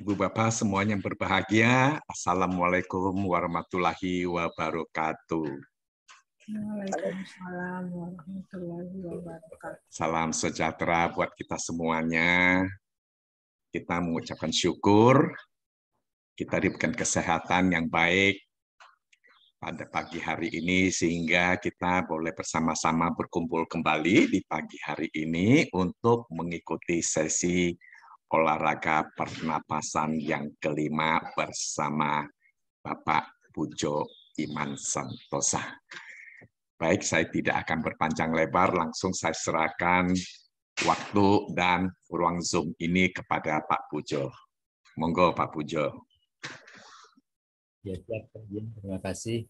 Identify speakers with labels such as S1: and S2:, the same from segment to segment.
S1: Ibu Bapak semuanya yang berbahagia, Assalamualaikum warahmatullahi wabarakatuh.
S2: Waalaikumsalam warahmatullahi wabarakatuh.
S1: Salam sejahtera buat kita semuanya. Kita mengucapkan syukur, kita diberikan kesehatan yang baik pada pagi hari ini, sehingga kita boleh bersama-sama berkumpul kembali di pagi hari ini untuk mengikuti sesi olahraga pernapasan yang kelima bersama Bapak Pujo Iman Santosa. Baik, saya tidak akan berpanjang lebar, langsung saya serahkan waktu dan ruang Zoom ini kepada Pak Pujo. Monggo Pak Pujo.
S3: Ya, terima kasih.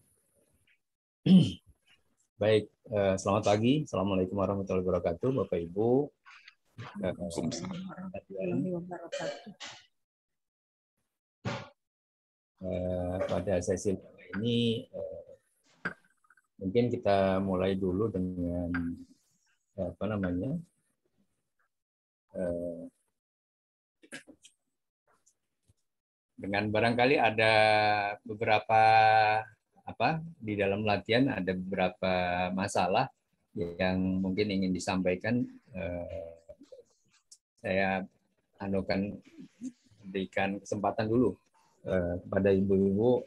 S3: Baik, selamat pagi. Assalamualaikum warahmatullahi wabarakatuh, Bapak Ibu. Pada sesi ini mungkin kita mulai dulu dengan dengan barangkali ada beberapa di dalam latihan ada beberapa masalah yang mungkin ingin disampaikan. Saya akan berikan kesempatan dulu kepada ibu-ibu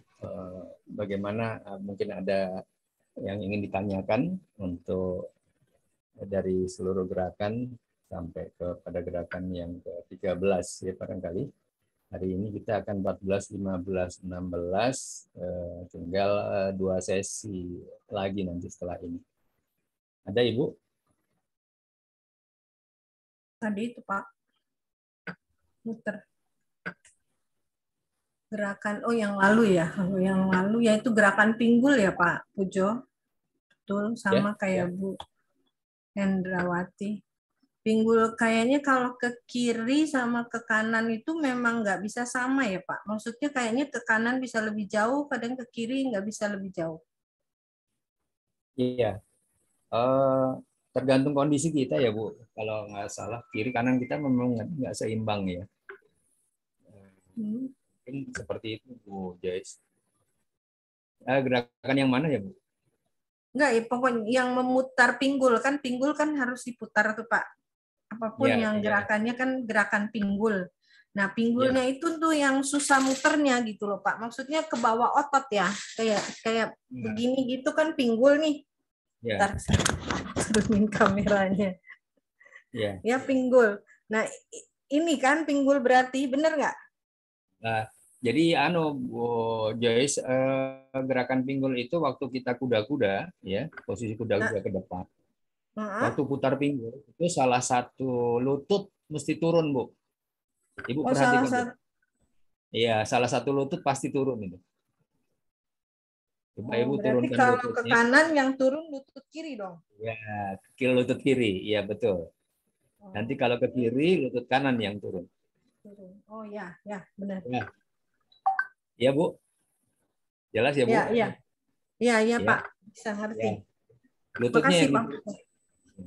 S3: bagaimana mungkin ada yang ingin ditanyakan untuk dari seluruh gerakan sampai kepada gerakan yang ke-13 ya barangkali. Hari ini kita akan 14, 15, 16 tinggal 2 sesi lagi nanti setelah ini. Ada Ibu?
S2: Tadi itu Pak, muter gerakan, yang lalu ya, yang lalu yaitu gerakan pinggul ya Pak Pujo, betul, sama kayak Bu Hendrawati. Pinggul kayaknya kalau ke kiri sama ke kanan itu memang nggak bisa sama ya Pak, maksudnya kayaknya ke kanan bisa lebih jauh, kadang ke kiri nggak bisa lebih jauh.
S3: Iya. Tergantung kondisi kita ya Bu. Kalau nggak salah kiri kanan kita memang nggak seimbang ya. Mungkin seperti itu Bu Joyce. Gerakan yang mana ya Bu?
S2: Enggak ya, pokoknya yang memutar pinggul kan harus diputar tuh Pak. Apapun yang gerakannya kan gerakan pinggul. Nah pinggulnya itu tuh yang susah muternya gitu loh Pak. Maksudnya ke bawah otot ya. Kayak begini gitu kan pinggul nih. Ntar saya turunin kameranya. Ya pinggul. Nah ini kan pinggul berarti bener nggak?
S3: Nah, jadi Bu Joyce, gerakan pinggul itu waktu kita kuda-kuda ya, posisi kuda-kuda ke depan. Waktu putar pinggul itu salah satu lutut mesti turun Bu. Ibu perhatikan. Iya, salah satu lutut pasti turun itu. Coba Ibu
S2: turunkan kalau lututnya. Ke kanan yang turun lutut kiri dong.
S3: Ya, lutut kiri, iya betul. Nanti kalau ke kiri lutut kanan yang turun.
S2: Oh ya, benar.
S3: Ya Bu, jelas ya Bu?
S2: Iya Pak, bisa ngerti.
S3: Lututnya
S2: makasih Pak.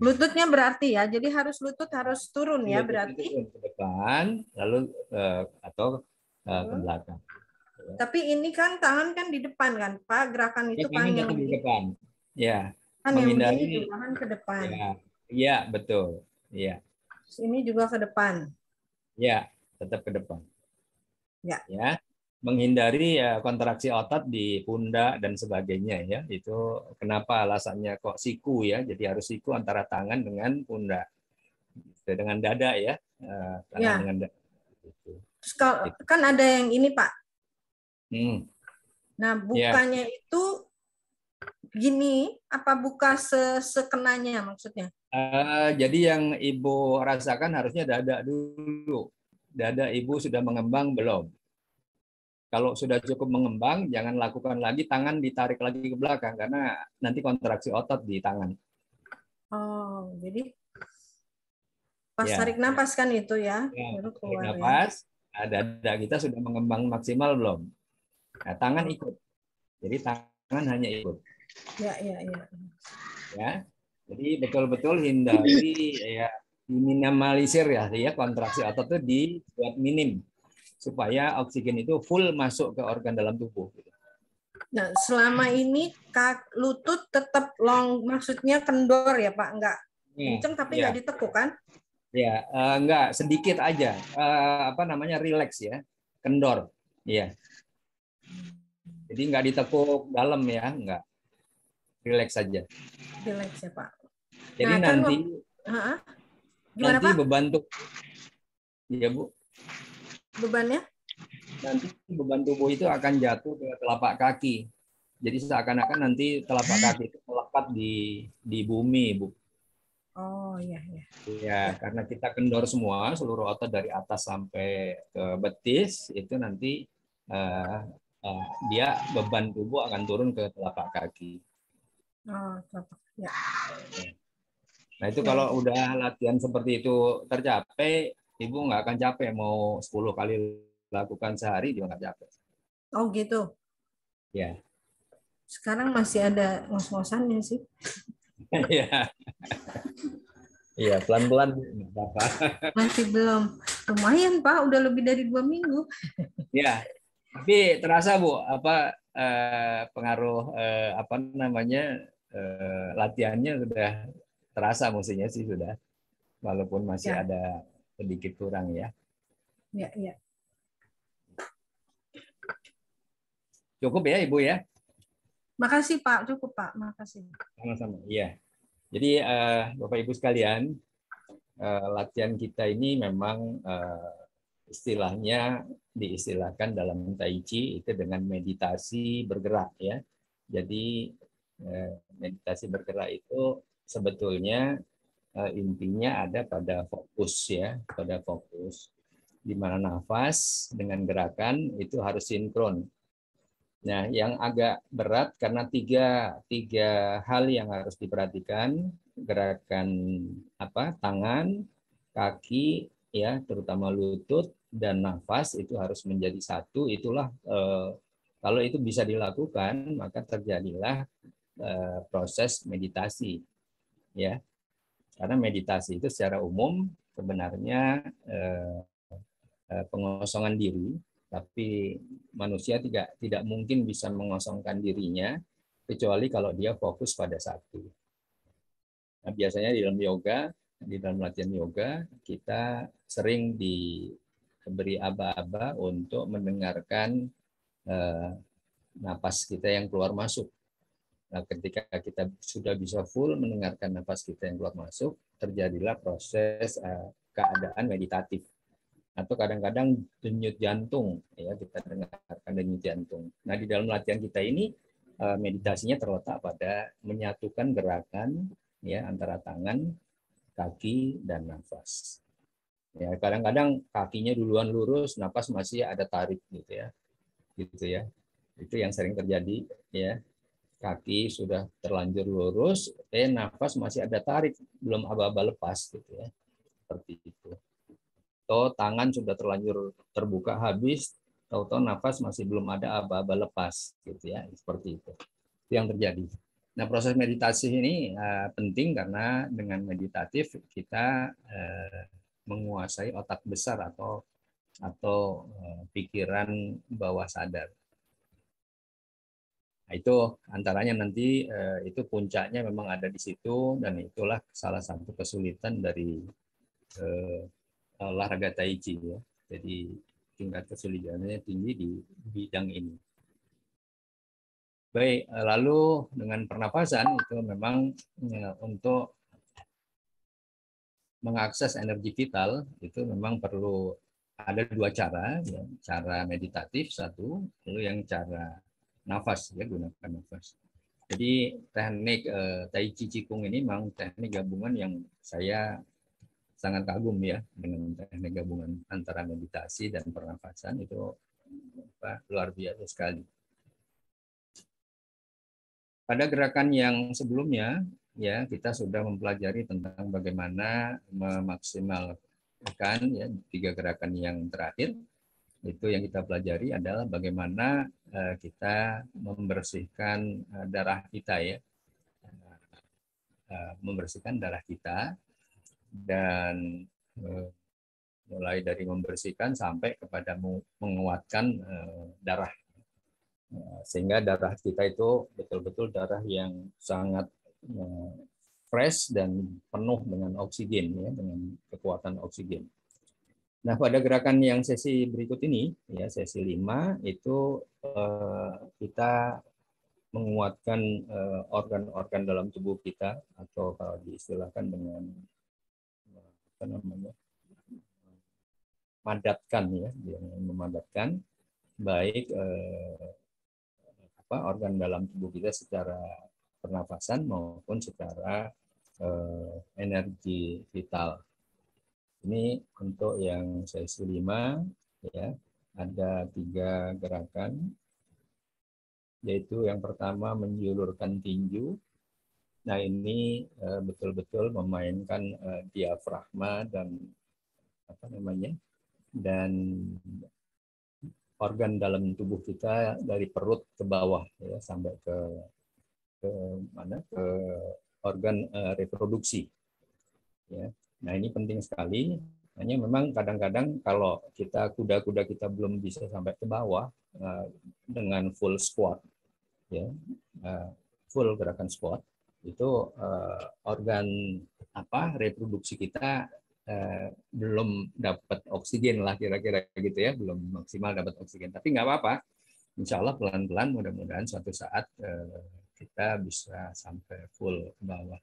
S2: Lututnya berarti ya, jadi lutut harus turun ya berarti.
S3: Turun ke depan, lalu atau ke belakang.
S2: Tapi ini kan tangan kan di depan kan Pak, gerakan itu kan yang
S3: di depan. Ya.
S2: Kan menghindari yang tangan ke depan.
S3: Iya, betul. Iya.
S2: Ini juga ke depan.
S3: Ya, tetap ke depan.
S2: Ya.
S3: Menghindari kontraksi otot di pundak dan sebagainya ya. Itu kenapa alasannya kok siku ya. Jadi harus siku antara tangan dengan pundak. Dengan dada ya. Tangan dengan dada.
S2: Terus kan ada yang ini Pak. Nah, bukanya itu gini, apa buka sekenanya maksudnya?
S3: Jadi yang Ibu rasakan harusnya dada dulu. Dada Ibu sudah mengembang belum? Kalau sudah cukup mengembang, jangan lakukan lagi tangan ditarik lagi ke belakang karena nanti kontraksi otot di tangan.
S2: Oh, jadi pas tarik napas kan itu ya?
S3: Baru keluar napas, dada kita sudah mengembang maksimal belum? Nah, tangan ikut. Jadi tangan hanya ikut. Ya. Jadi betul-betul hindari minimalisir ya kontraksi otot itu dibuat minim. supaya oksigen itu full masuk ke organ dalam tubuh.
S2: Nah, selama ini lutut tetap long, maksudnya kendor ya Pak, enggak kenceng tapi enggak ditekuk kan?
S3: Ya, enggak, sedikit aja. Apa namanya, rileks ya, kendor. Iya. Jadi enggak ditekuk dalam ya, enggak. Rileks saja.
S2: Rileks ya Pak.
S3: Jadi
S2: nah,
S3: nanti
S2: gimana
S3: nanti
S2: Pak?
S3: beban tubuh, ya Bu.
S2: Bebannya?
S3: Nanti beban tubuh itu akan jatuh ke telapak kaki. Jadi seakan-akan nanti telapak kaki itu melekat di bumi, Bu.
S2: Oh iya iya.
S3: Ya, karena kita kendor semua, seluruh otot dari atas sampai ke betis itu nanti dia beban tubuh akan turun ke telapak kaki.
S2: Oh, ya.
S3: Nah itu kalau udah latihan seperti itu tercapai, Ibu nggak akan capek. Mau 10 kali lakukan sehari juga nggak capek.
S2: Oh gitu.
S3: Ya.
S2: Sekarang masih ada ngos-ngosannya sih.
S3: Iya. Iya, pelan-pelan nggak apa-apa.
S2: Masih belum. Lumayan Pak, udah lebih dari 2 minggu.
S3: Ya, tapi terasa Bu, apa pengaruh apa namanya latihannya sudah terasa mestinya sih sudah, walaupun masih
S2: Ya.
S3: ada sedikit kurang ya.
S2: Ya, ya.
S3: Cukup ya Ibu ya?
S2: Makasih Pak, cukup Pak, makasih.
S3: Sama-sama. Iya. Jadi Bapak Ibu sekalian, latihan kita ini memang istilahnya diistilahkan dalam Tai Chi itu dengan meditasi bergerak ya. Jadi meditasi bergerak itu sebetulnya intinya ada pada fokus ya, pada fokus di mana nafas dengan gerakan itu harus sinkron. Nah, yang agak berat karena tiga hal yang harus diperhatikan, gerakan tangan, kaki, ya terutama lutut dan nafas itu harus menjadi satu. Itulah kalau itu bisa dilakukan maka terjadilah proses meditasi, ya. Karena meditasi itu secara umum sebenarnya pengosongan diri. Tapi manusia tidak mungkin bisa mengosongkan dirinya kecuali kalau dia fokus pada satu. Nah, biasanya di dalam latihan yoga, kita sering diberi aba-aba untuk mendengarkan napas kita yang keluar masuk. Nah, ketika kita sudah bisa full mendengarkan napas kita yang keluar masuk, terjadilah proses keadaan meditatif. Atau kadang-kadang denyut jantung, ya kita dengarkan denyut jantung. Nah di dalam latihan kita ini meditasinya terletak pada menyatukan gerakan ya antara tangan, kaki dan nafas. Ya kadang-kadang kakinya duluan lurus, nafas masih ada tarik gitu ya, itu yang sering terjadi ya. Kaki sudah terlanjur lurus, nafas masih ada tarik, belum aba-aba lepas gitu ya, seperti itu. Atau tangan sudah terlanjur terbuka habis, tahu-tahu nafas masih belum ada aba-aba lepas, gitu ya, seperti itu. Itu yang terjadi. Nah, proses meditasi ini penting karena dengan meditatif kita menguasai otak besar atau pikiran bawah sadar. Nah, itu antaranya nanti itu puncaknya memang ada di situ dan itulah salah satu kesulitan dari olahraga Tai Chi ya. Jadi tingkat kesulitannya tinggi di bidang ini. Baik, lalu dengan pernapasan itu memang untuk mengakses energi vital itu memang perlu ada dua cara, ya. Cara meditatif satu, lalu yang cara nafas ya, gunakan nafas. Jadi teknik Tai Chi Qigong ini memang teknik gabungan yang saya sangat kagum ya dengan teknik gabungan antara meditasi dan pernafasan itu luar biasa sekali. Pada gerakan yang sebelumnya ya kita sudah mempelajari tentang bagaimana memaksimalkan ya 3 gerakan yang terakhir. Itu yang kita pelajari adalah bagaimana kita membersihkan darah kita ya. Membersihkan darah kita dan mulai dari membersihkan sampai kepada menguatkan darah. Sehingga darah kita itu betul-betul darah yang sangat fresh dan penuh dengan oksigen, ya, dengan kekuatan oksigen. Nah, pada gerakan yang sesi berikut ini, ya sesi 5, itu kita menguatkan organ-organ dalam tubuh kita, atau kalau diistilahkan dengan apa namanya, madatkan, ya, yang memadatkan baik organ dalam tubuh kita secara pernafasan maupun secara energi vital. Ini untuk yang sesi 5, ya, ada 3 gerakan, yaitu yang pertama menjulurkan tinju. Nah, ini betul-betul memainkan diafragma dan apa namanya, dan organ dalam tubuh kita dari perut ke bawah, ya, sampai ke mana, ke organ reproduksi, ya. Nah, ini penting sekali. Hanya memang kadang-kadang kalau kuda-kuda kita belum bisa sampai ke bawah dengan full squat, ya, full gerakan squat, itu organ reproduksi kita belum dapat oksigen lah, kira-kira gitu, ya, belum maksimal dapat oksigen. Tapi nggak apa-apa, insya Allah pelan-pelan, mudah-mudahan suatu saat kita bisa sampai full ke bawah.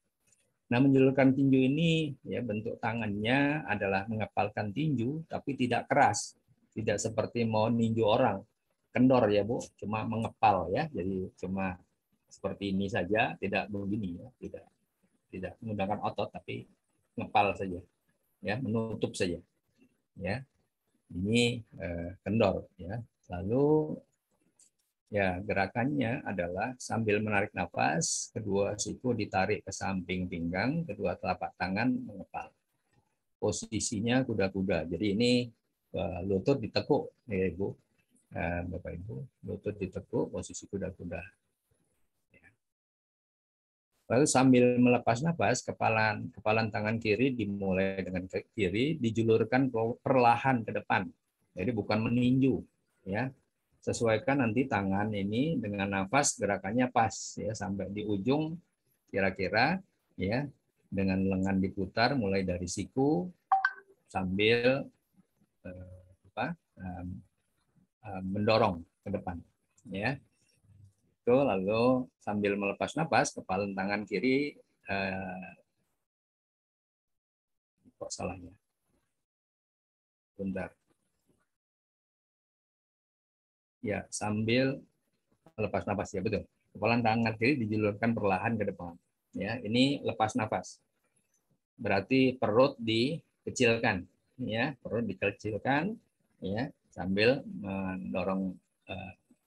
S3: Nah, menjulurkan tinju ini, ya, bentuk tangannya adalah mengepalkan tinju, tapi tidak keras, tidak seperti mau ninju orang, kendor, ya Bu, cuma mengepal, ya, jadi cuma seperti ini saja, tidak begini, ya, tidak menggunakan otot, tapi ngepal saja, ya, menutup saja, ya. Ini kendor, ya. Lalu, ya, gerakannya adalah sambil menarik nafas, kedua siku ditarik ke samping pinggang, kedua telapak tangan mengepal. Posisinya kuda-kuda. Jadi ini lutut ditekuk, ya Ibu, Bapak Ibu, lutut ditekuk, posisi kuda-kuda. Lalu sambil melepas nafas, kepalan tangan kiri dimulai dengan kiri, dijulurkan perlahan ke depan. Jadi bukan meninju, ya. Sesuaikan nanti tangan ini dengan nafas, gerakannya pas, ya, sampai di ujung kira-kira, ya, dengan lengan diputar mulai dari siku sambil mendorong ke depan, ya. Itu lalu sambil melepas nafas, kepalan tangan kiri kok salahnya. Bentar. Ya, sambil lepas nafas, ya, betul. Kepalan tangan kiri dijulurkan perlahan ke depan. Ya, ini lepas nafas. Berarti perut dikecilkan, ya, perut dikecilkan, ya, sambil mendorong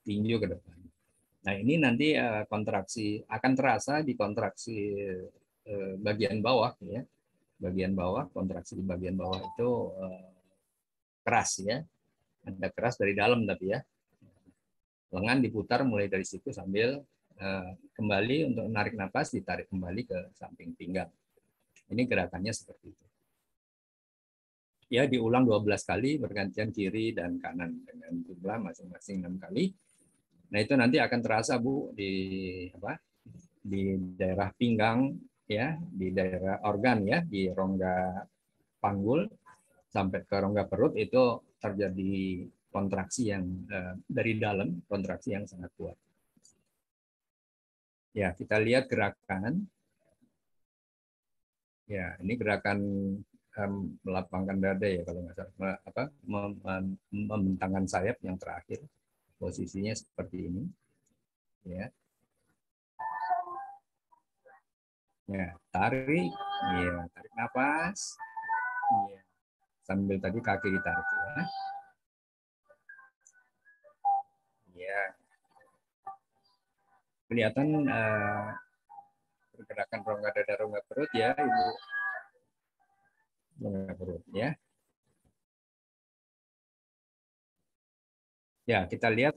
S3: tinju ke depan. Nah, ini nanti kontraksi akan terasa di kontraksi bagian bawah, ya. Bagian bawah, kontraksi di bagian bawah itu keras, ya. Ada keras dari dalam tapi, ya. Lengan diputar mulai dari situ sambil kembali untuk menarik nafas, ditarik kembali ke samping pinggang. Ini gerakannya seperti itu. Ya, diulang 12 kali bergantian kiri dan kanan dengan jumlah masing-masing 6 kali. Nah, itu nanti akan terasa, Bu, di daerah pinggang, ya, di daerah organ, ya, di rongga panggul sampai ke rongga perut itu terjadi kontraksi yang dari dalam, kontraksi yang sangat kuat. Ya, kita lihat gerakan. Ya, ini gerakan melapangkan dada, ya, kalau nggak salah, membentangkan sayap yang terakhir. Posisinya seperti ini, ya. Ya, tarik, ya, tarik nafas, ya. Sambil tadi kaki ditarik, ya. Ya, kelihatan pergerakan rongga dada, rongga perut, ya, Ibu. Rongga perut, ya. Ya, kita lihat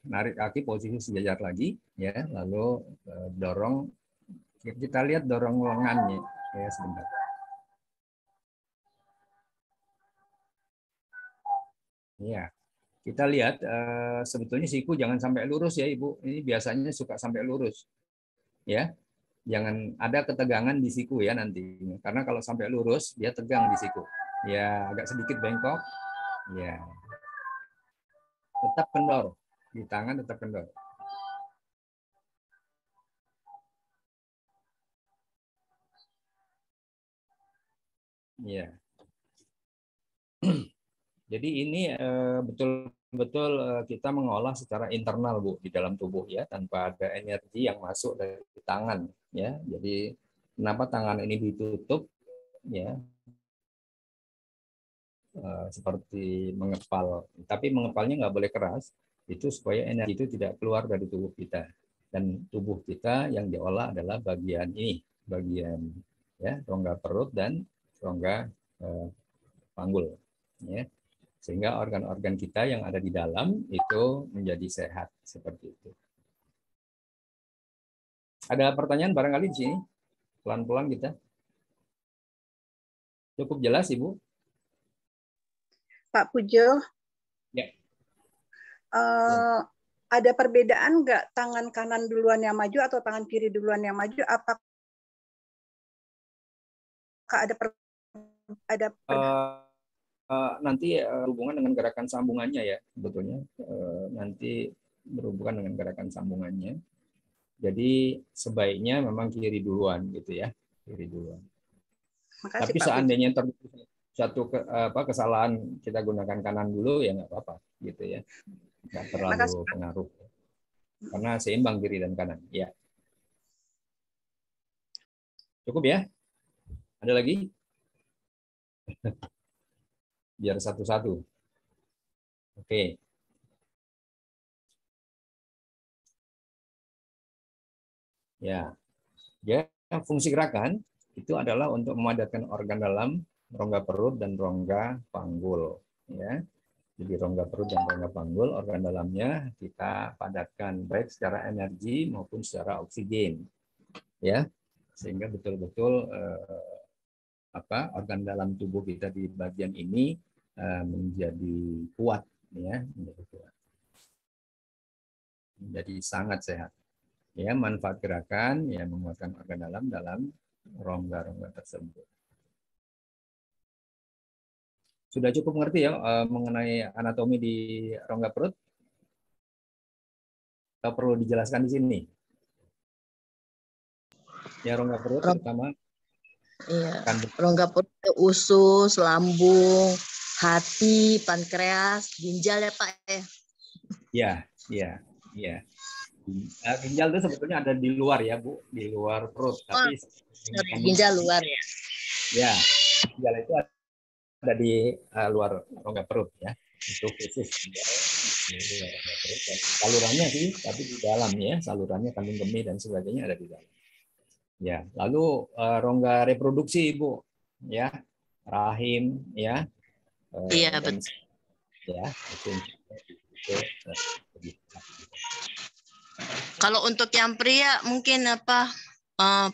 S3: narik kaki posisi sejajar lagi, ya, lalu dorong. Kita lihat dorong lengannya, ya, sebentar. Ya, kita lihat sebetulnya siku jangan sampai lurus ya Ibu. Ini biasanya suka sampai lurus. Ya, jangan ada ketegangan di siku ya nantinya. Karena kalau sampai lurus dia tegang di siku. Ya, agak sedikit bengkok. Ya, tetap kendor. Di tangan tetap kendor. Ya. Jadi ini betul-betul kita mengolah secara internal Bu di dalam tubuh ya, tanpa ada energi yang masuk dari tangan ya. Jadi kenapa tangan ini ditutup ya, seperti mengepal, tapi mengepalnya nggak boleh keras, itu supaya energi itu tidak keluar dari tubuh kita. Dan tubuh kita yang diolah adalah bagian ini, bagian ya rongga perut dan rongga panggul ya. Sehingga organ-organ kita yang ada di dalam itu menjadi sehat seperti itu. Ada pertanyaan barangkali di sini? Pelan-pelan kita. Cukup jelas, Ibu?
S4: Pak Pujo,
S3: ya.
S4: Ada perbedaan nggak tangan kanan duluan yang maju atau tangan kiri duluan yang maju? Apakah ada
S3: nanti hubungan dengan gerakan sambungannya ya, sebetulnya nanti berhubungan dengan gerakan sambungannya. Jadi sebaiknya memang kiri duluan gitu ya, kiri duluan.
S4: Makasih,
S3: tapi
S4: Pak
S3: seandainya terjadi satu kesalahan kita gunakan kanan dulu ya nggak apa-apa gitu ya, nggak terlalu pengaruh karena seimbang kiri dan kanan ya. Cukup ya? Ada lagi? Biar satu-satu. Oke. Ya. Ya, fungsi gerakan itu adalah untuk memadatkan organ dalam rongga perut dan rongga panggul ya. Jadi rongga perut dan rongga panggul organ dalamnya kita padatkan baik secara energi maupun secara oksigen ya. Sehingga betul-betul organ dalam tubuh kita di bagian ini menjadi kuat ya, menjadi kuat. Menjadi sangat sehat. Ya, manfaat gerakan ya menguatkan organ dalam rongga-rongga tersebut. Sudah cukup mengerti ya mengenai anatomi di rongga perut? Atau perlu dijelaskan di sini? Ya, rongga perut pertama.
S5: Iya. Rongga perut, usus, lambung, hati, pankreas, ginjal ya Pak ya.
S3: Iya. Ginjal itu sebetulnya ada di luar ya Bu, di luar perut. Tapi
S5: ginjal luar ya.
S3: Ya, ginjal itu ada di luar rongga perut ya. Itu khusus salurannya sih, tapi di dalam ya, salurannya kandung kemih dan sebagainya ada di dalam. Ya, lalu rongga reproduksi Ibu, ya, rahim, ya.
S5: Iya betul.
S3: Ya, itu.
S5: Kalau untuk yang pria mungkin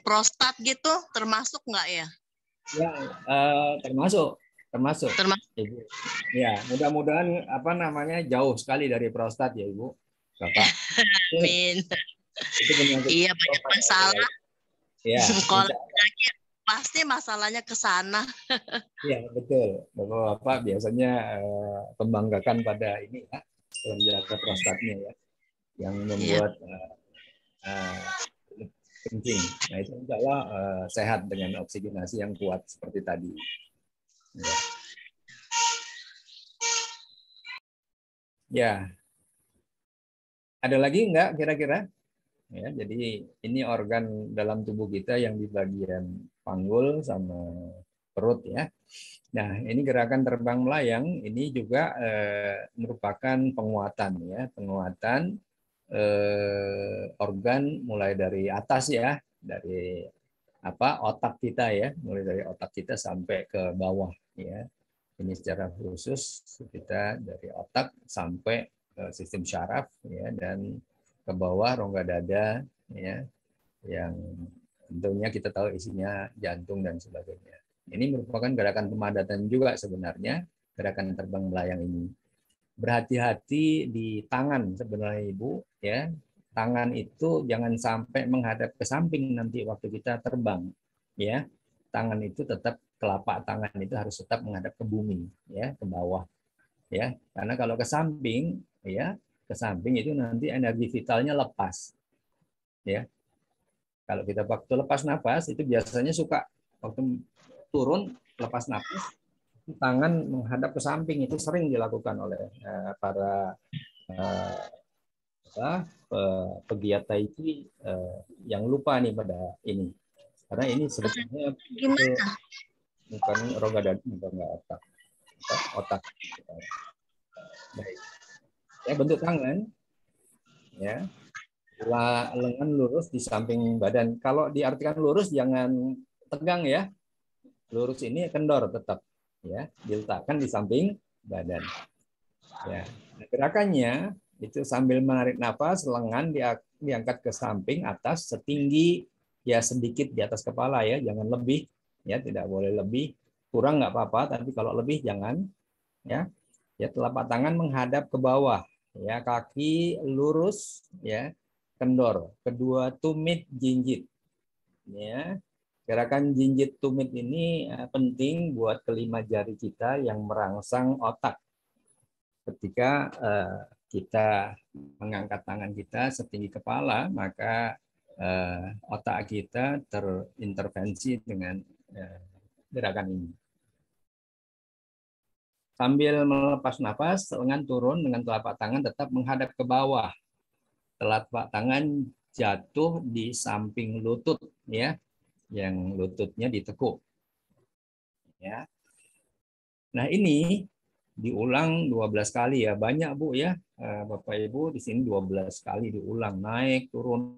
S5: prostat gitu termasuk nggak ya?
S3: Ya, termasuk. Ibu. Ya, mudah-mudahan jauh sekali dari prostat ya Ibu, Bapak.
S5: Amin. Iya, banyak masalah.
S3: Ya.
S5: Kalau pasti masalahnya ke sana.
S3: Iya, betul. Bapak biasanya membanggakan pada ini ya, menjaga prostatnya ya, yang membuat kencing. Nah, itu insya Allah sehat dengan oksigenasi yang kuat seperti tadi. Ya. Ada lagi enggak kira-kira? Ya, jadi ini organ dalam tubuh kita yang di bagian panggul sama perut ya. Nah, ini gerakan terbang melayang ini juga merupakan penguatan ya, penguatan organ mulai dari atas ya, dari otak kita ya, mulai dari otak kita sampai ke bawah ya. Ini secara khusus kita dari otak sampai ke sistem syaraf ya, dan ke bawah rongga dada ya, yang tentunya kita tahu isinya jantung dan sebagainya. Ini merupakan gerakan pemadatan juga sebenarnya, gerakan terbang melayang ini. berhati-hati di tangan sebenarnya Ibu, ya. Tangan itu jangan sampai menghadap ke samping nanti waktu kita terbang, ya. Tangan itu tetap, telapak tangan itu harus tetap menghadap ke bumi, ya, ke bawah, ya. Karena kalau ke samping, ya, ke samping itu nanti energi vitalnya lepas, ya. Kalau kita waktu lepas nafas itu biasanya suka waktu turun lepas nafas, tangan menghadap ke samping, itu sering dilakukan oleh para pegiat Tai Chi yang lupa nih pada ini. Karena ini sebetulnya
S5: Gimana?
S3: bukan rongga dada, bukan otak. Otak. Baik. Ya, bentuk tangan, ya, lengan lurus di samping badan. Kalau diartikan lurus jangan tegang ya. Lurus ini kendor tetap, ya, diletakkan di samping badan. Ya. Nah, gerakannya itu sambil menarik nafas, lengan diangkat ke samping atas setinggi ya sedikit di atas kepala ya, jangan lebih, ya, tidak boleh lebih. Kurang nggak apa-apa, tapi kalau lebih jangan, ya. Ya, telapak tangan menghadap ke bawah, ya, kaki lurus, ya, kendor. Kedua tumit jinjit, ya. Gerakan jinjit tumit ini penting buat kelima jari kita yang merangsang otak. Ketika kita mengangkat tangan kita setinggi kepala, maka otak kita terintervensi dengan gerakan ini. Sambil melepas nafas, lengan turun dengan telapak tangan tetap menghadap ke bawah. Telapak tangan jatuh di samping lutut, ya, yang lututnya ditekuk. Ya. Nah, ini diulang 12 kali ya. Banyak Bu ya. Bapak Ibu di sini 12 kali diulang, naik turun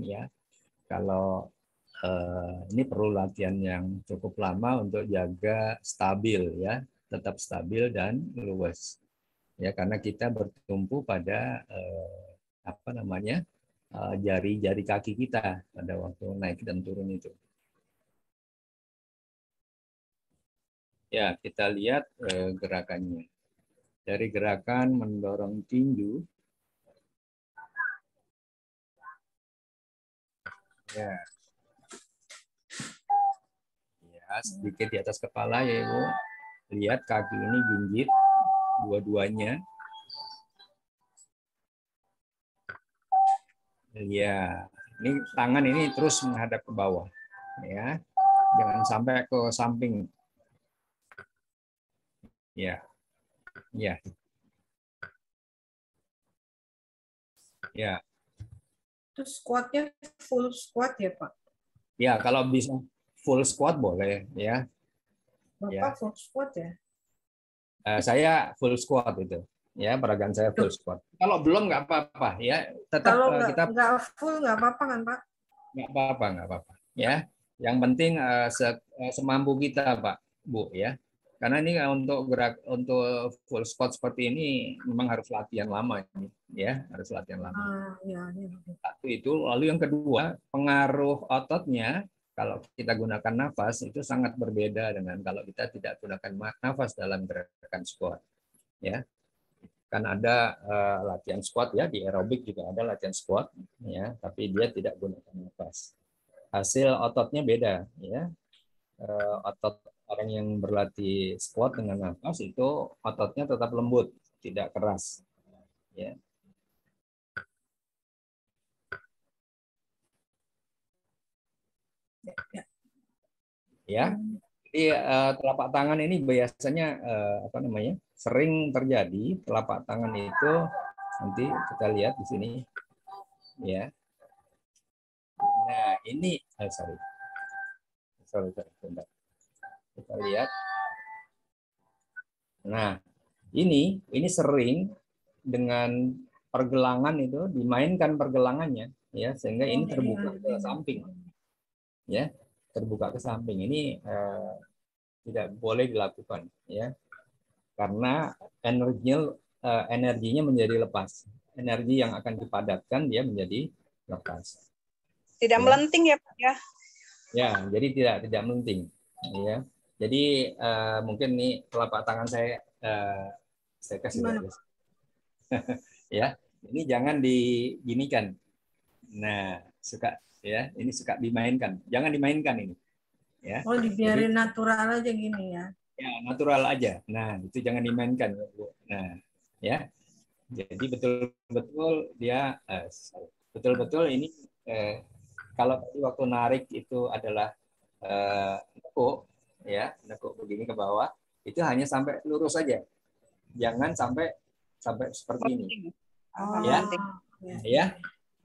S3: ya. Kalau ini perlu latihan yang cukup lama untuk jaga stabil ya, tetap stabil dan luwes. Ya, karena kita bertumpu pada apa namanya? Jari-jari kaki kita pada waktu naik dan turun itu. Ya, kita lihat gerakannya. Dari gerakan mendorong tinju. Ya. Ya, sedikit di atas kepala ya, Ibu. Lihat kaki ini jinjit dua-duanya. Ya, ini tangan ini terus menghadap ke bawah. Ya. Jangan sampai ke samping. Ya. Ya. Ya.
S2: Terus squatnya full squat ya Pak?
S3: Ya, kalau bisa full squat boleh ya.
S2: Bapak
S3: Ya.
S2: full squat ya?
S3: Saya full squat itu. Ya, peragaan saya full squat. Kalau belum nggak apa-apa ya. Tetap
S2: kalau
S3: kita
S2: nggak full nggak apa-apa kan Pak?
S3: Nggak apa-apa. Ya, yang penting semampu kita, Pak, Bu, ya. Karena ini untuk full squat seperti ini memang harus latihan lama ini, ya, harus latihan lama.
S2: Ya.
S3: Satu itu, lalu yang kedua, pengaruh ototnya kalau kita gunakan nafas itu sangat berbeda dengan kalau kita tidak gunakan nafas dalam gerakan squat, ya. Kan ada latihan squat ya, di aerobik juga ada latihan squat, ya, tapi dia tidak gunakan nafas. Hasil ototnya beda, ya. Otot orang yang berlatih squat dengan nafas itu ototnya tetap lembut, tidak keras, ya. Ya. Jadi telapak tangan ini biasanya apa namanya? Sering terjadi telapak tangan itu, nanti kita lihat di sini, ya. Nah, ini sorry. Kita lihat. Nah, ini sering dengan pergelangan itu dimainkan pergelangannya, ya, sehingga ini terbuka ke samping, ya, terbuka ke samping. Ini tidak boleh dilakukan, ya, karena energinya menjadi lepas. Energi yang akan dipadatkan dia menjadi lepas.
S4: Tidak melenting ya Pak ya?
S3: Ya, jadi tidak melenting, ya. Jadi mungkin nih telapak tangan saya Saya kasih
S2: Gimana?
S3: lihat. Ya, ini jangan diginikan. Nah, suka ya, ini suka dimainkan. Jangan dimainkan ini. Ya.
S2: Oh,
S3: Jadi
S2: dibiarin natural aja gini ya.
S3: ya natural aja. Nah, itu jangan dimainkan, Bu. Nah, ya. Jadi betul-betul dia betul-betul ini kalau tadi waktu narik itu adalah nekuk, ya, nekuk begini ke bawah, itu hanya sampai lurus saja. Jangan sampai seperti ini.
S4: Oh,
S3: Ya.
S2: Ya.
S3: Ya.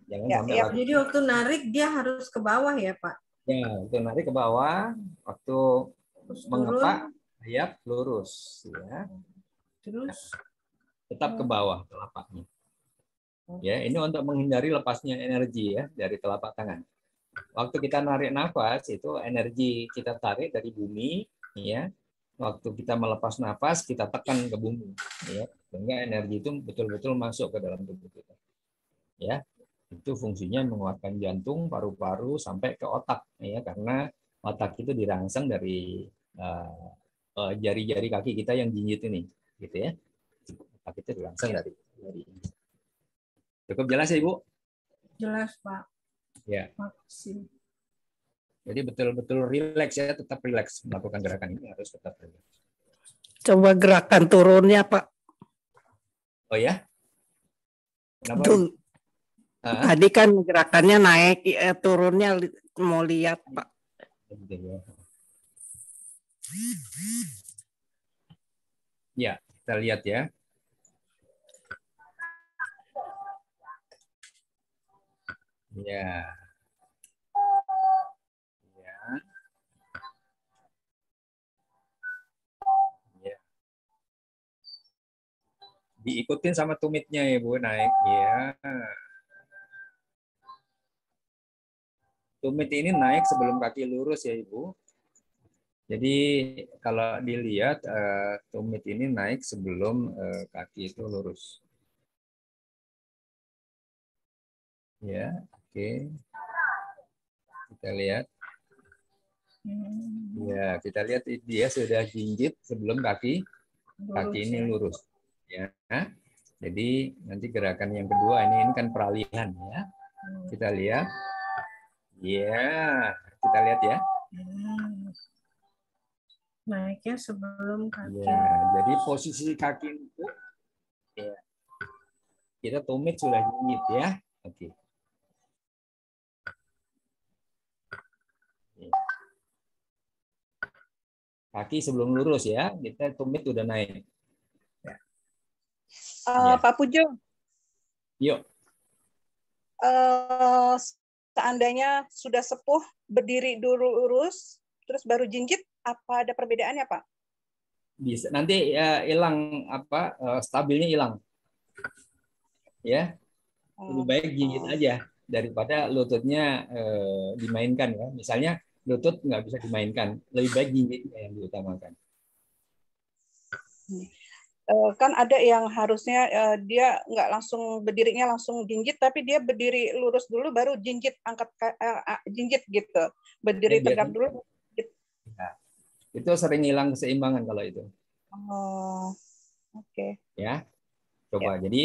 S3: Jangan
S4: Ya,
S3: sampai
S4: ya.
S3: lagi.
S2: Jadi waktu narik dia harus ke bawah ya, Pak?
S3: Ya, itu narik ke bawah, waktu
S2: Terus
S3: mengepak,
S2: turun,
S3: sayap lurus, ya.
S2: terus
S3: Tetap ke bawah telapaknya. Ya, ini untuk menghindari lepasnya energi ya dari telapak tangan. Waktu kita narik nafas itu energi kita tarik dari bumi, ya. Waktu kita melepas nafas kita tekan ke bumi, ya. Sehingga energi itu betul-betul masuk ke dalam tubuh kita. Ya. Itu fungsinya menguatkan jantung, paru-paru sampai ke otak, ya. Karena otak itu dirangsang dari jari-jari kaki kita yang jinjit ini, gitu ya. Otak itu dirangsang dari. Cukup jelas ya, Ibu?
S2: jelas, Pak.
S3: Ya.
S2: Makasih.
S3: Jadi betul-betul rileks ya, tetap rileks melakukan gerakan ini harus tetap rileks.
S6: Coba gerakan turunnya, Pak.
S3: Oh ya? Kenapa?
S6: Tuh, tadi kan gerakannya naik, turunnya mau lihat, Pak.
S3: Ya, kita lihat ya. Ya. Ya. Ya. Diikutin sama tumitnya ya, Bu, naik ya. Tumit ini naik sebelum kaki lurus ya, Ibu. Jadi kalau dilihat tumit ini naik sebelum kaki itu lurus. Ya, oke. Kita lihat. Ya, kita lihat dia sudah jinjit sebelum kaki ini lurus. Ya. Jadi nanti gerakan yang kedua ini kan peralihan ya. Kita lihat. Ya, kita lihat ya.
S2: Naiknya sebelum kaki.
S3: Ya, jadi posisi kaki itu ya. Kita tumit sudah jinjit ya. Oke. Kaki sebelum lurus ya, kita tumit udah naik. Ya.
S4: Pak Pujo,
S3: Yuk.
S4: Seandainya sudah sepuh, berdiri dulu lurus, terus baru jinjit, apa ada perbedaannya, Pak?
S3: Bisa nanti hilang stabilnya hilang. Ya. Lebih baik jinjit aja daripada lututnya dimainkan ya. Misalnya lutut nggak bisa dimainkan, lebih baik jinjitnya yang diutamakan.
S4: Kan ada yang harusnya dia nggak langsung berdirinya langsung jinjit, tapi dia berdiri lurus dulu baru jinjit, angkat jinjit gitu, berdiri tegak dulu.
S3: Nah, itu sering hilang keseimbangan kalau itu.
S4: Oh, oke.
S3: Ya, coba. Ya. Jadi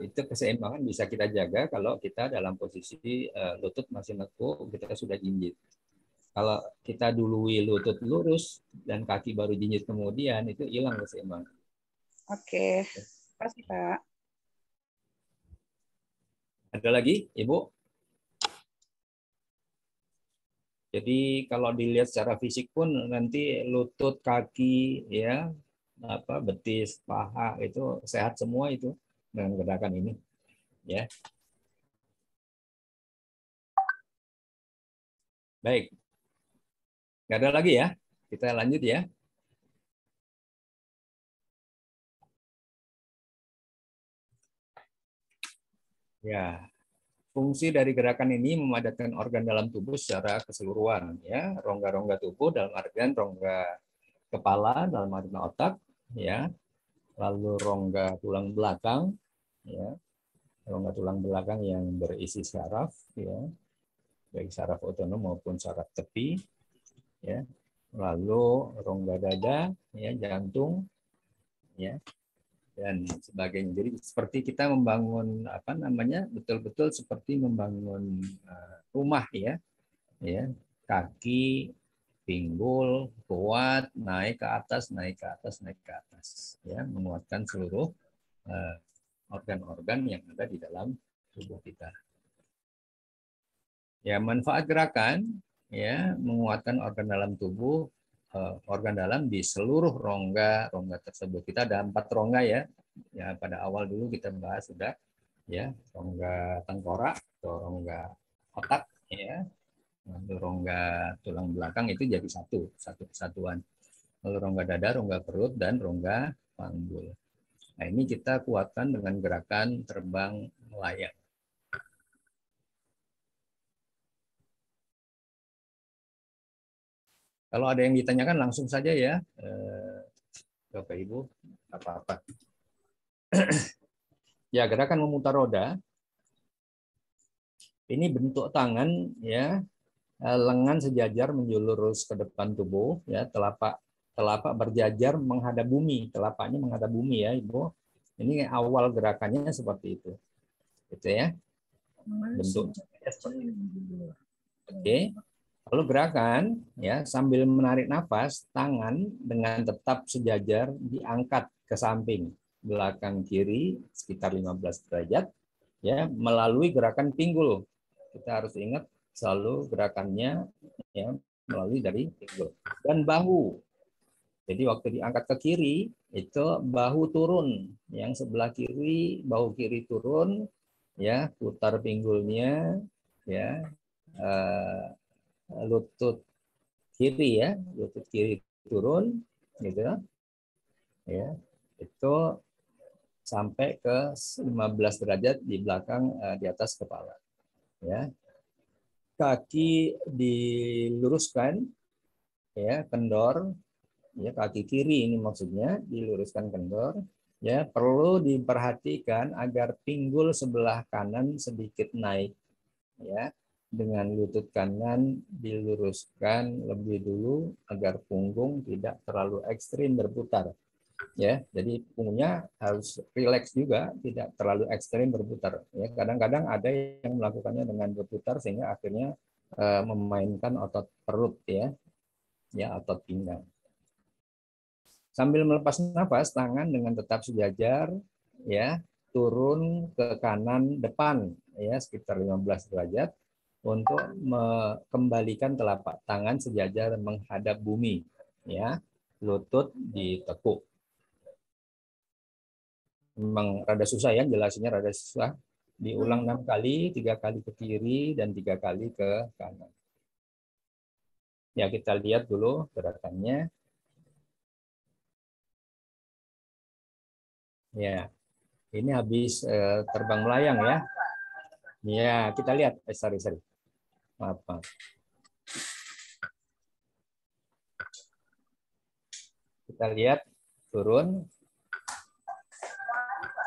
S3: itu keseimbangan bisa kita jaga kalau kita dalam posisi lutut masih nekuk, kita sudah jinjit. Kalau kita dului lutut lurus dan kaki baru jinjit kemudian, itu hilang keseimbangan.
S4: Oke, terima kasih Pak.
S3: Ada lagi, Ibu? Jadi kalau dilihat secara fisik pun nanti lutut, kaki, ya, betis, paha itu sehat semua itu dengan gerakan ini, ya. Baik, nggak ada lagi ya? Kita lanjut ya. Ya, fungsi dari gerakan ini memadatkan organ dalam tubuh secara keseluruhan, ya, rongga-rongga tubuh dalam artian rongga kepala dalam artian otak, ya, lalu rongga tulang belakang, ya, rongga tulang belakang yang berisi saraf, ya, baik saraf otonom maupun saraf tepi, ya, lalu rongga dada, ya, jantung, ya, dan sebagainya. Jadi seperti kita membangun betul-betul seperti membangun rumah ya, kaki, pinggul, kuat, naik ke atas, naik ke atas, naik ke atas, ya, menguatkan seluruh organ-organ yang ada di dalam tubuh kita. Ya, manfaat gerakan ya menguatkan organ dalam tubuh, organ dalam di seluruh rongga tersebut. Kita ada 4 rongga ya. Ya, pada awal dulu kita bahas sudah ya, rongga tengkorak atau rongga otak ya. Lalu rongga tulang belakang itu jadi satu kesatuan. Lalu rongga dada, rongga perut, dan rongga panggul. Nah, ini kita kuatkan dengan gerakan terbang melayang. Kalau ada yang ditanyakan langsung saja ya, Bapak Ibu, apa-apa. Ya, gerakan memutar roda. Ini bentuk tangan ya, lengan sejajar menjulur lurus ke depan tubuh, ya, telapak berjajar menghadap bumi, telapaknya menghadap bumi ya, Ibu. Ini awal gerakannya seperti itu. Gitu ya. Bentuk seperti itu. Oke. Lalu gerakan ya, sambil menarik nafas, tangan dengan tetap sejajar diangkat ke samping belakang kiri sekitar 15 derajat ya, melalui gerakan pinggul. Kita harus ingat selalu gerakannya ya, melalui dari pinggul dan bahu. Jadi waktu diangkat ke kiri itu bahu turun, yang sebelah kiri bahu kiri turun ya, putar pinggulnya ya, lutut kiri ya, lutut kiri turun gitu ya, itu sampai ke 15 derajat di belakang, di atas kepala ya. Kaki diluruskan ya, kendor ya, kaki kiri ini maksudnya diluruskan kendor ya. Perlu diperhatikan agar pinggul sebelah kanan sedikit naik ya, dengan lutut kanan diluruskan lebih dulu agar punggung tidak terlalu ekstrim berputar ya. Jadi punggungnya harus rileks juga, tidak terlalu ekstrim berputar ya. Kadang-kadang ada yang melakukannya dengan berputar sehingga akhirnya memainkan otot perut ya, otot pinggang. Sambil melepas nafas, tangan dengan tetap sejajar ya, turun ke kanan depan ya, sekitar 15 derajat untuk mengembalikan telapak tangan sejajar menghadap bumi ya, lutut ditekuk. Memang rada susah ya, jelasinnya rada susah. Diulang 6 kali, 3 kali ke kiri dan 3 kali ke kanan. Ya, kita lihat dulu gerakannya. Ya, ini habis terbang melayang ya. Ya, kita lihat. Sorry. Maaf. Kita lihat turun.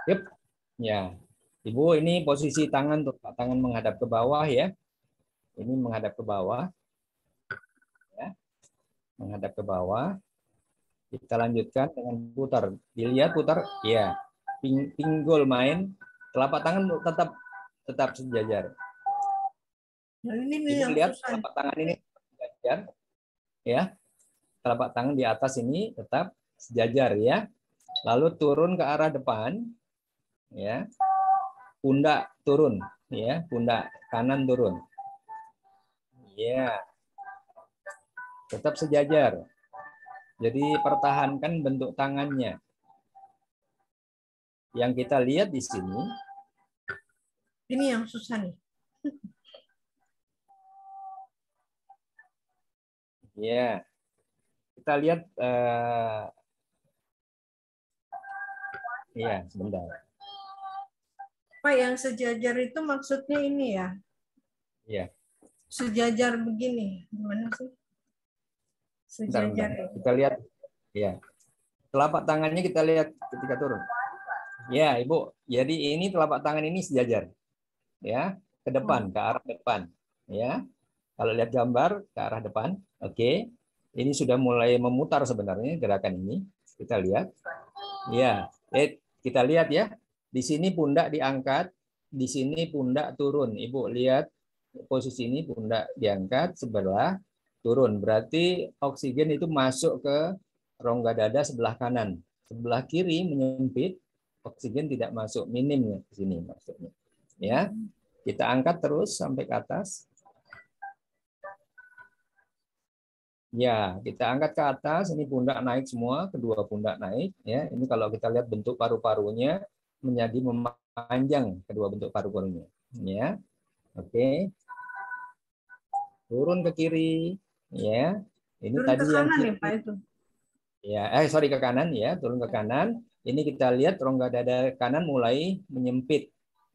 S3: Yep. Ya, Ibu, ini posisi tangan menghadap ke bawah ya. Ini menghadap ke bawah. Ya, menghadap ke bawah. Kita lanjutkan dengan putar. Dilihat putar. Ya, pinggul main. Telapak tangan tetap sejajar.
S2: Nah, ini
S3: Ibu lihat telapak tangan ini sejajar. Ya, telapak tangan di atas ini tetap sejajar ya. Lalu turun ke arah depan ya. Pundak turun ya, pundak kanan turun. Ya. Tetap sejajar. Jadi pertahankan bentuk tangannya. Yang kita lihat di sini,
S2: ini yang susah nih.
S3: ya. Kita lihat ya, sebentar.
S2: Pak, yang sejajar itu maksudnya ini ya?
S3: Iya.
S2: Sejajar begini, gimana sih? Sejajar.
S3: Bentar. Kita lihat, ya. Telapak tangannya kita lihat ketika turun. Ya, Ibu. Jadi ini telapak tangan ini sejajar, ya, ke depan, ke arah depan, ya. Kalau lihat gambar ke arah depan, oke. Ini sudah mulai memutar sebenarnya gerakan ini. Kita lihat, ya. kita lihat ya. Di sini pundak diangkat, di sini pundak turun. Ibu lihat posisi ini pundak diangkat, sebelah turun. Berarti oksigen itu masuk ke rongga dada sebelah kanan. Sebelah kiri menyempit, oksigen tidak masuk, minim ke sini maksudnya. Ya. Kita angkat terus sampai ke atas. Ya, kita angkat ke atas, ini pundak naik semua, kedua pundak naik. Ya, ini kalau kita lihat bentuk paru-parunya menjadi memanjang kedua bentuk paru-parunya. Ya, oke. Turun ke kiri, ya. Ini
S2: Turun
S3: tadi
S2: ke
S3: yang
S2: kanan
S3: kiri.
S2: ya Pak itu.
S3: Ya, sorry ke kanan ya, turun ke kanan. Ini kita lihat rongga dada kanan mulai menyempit.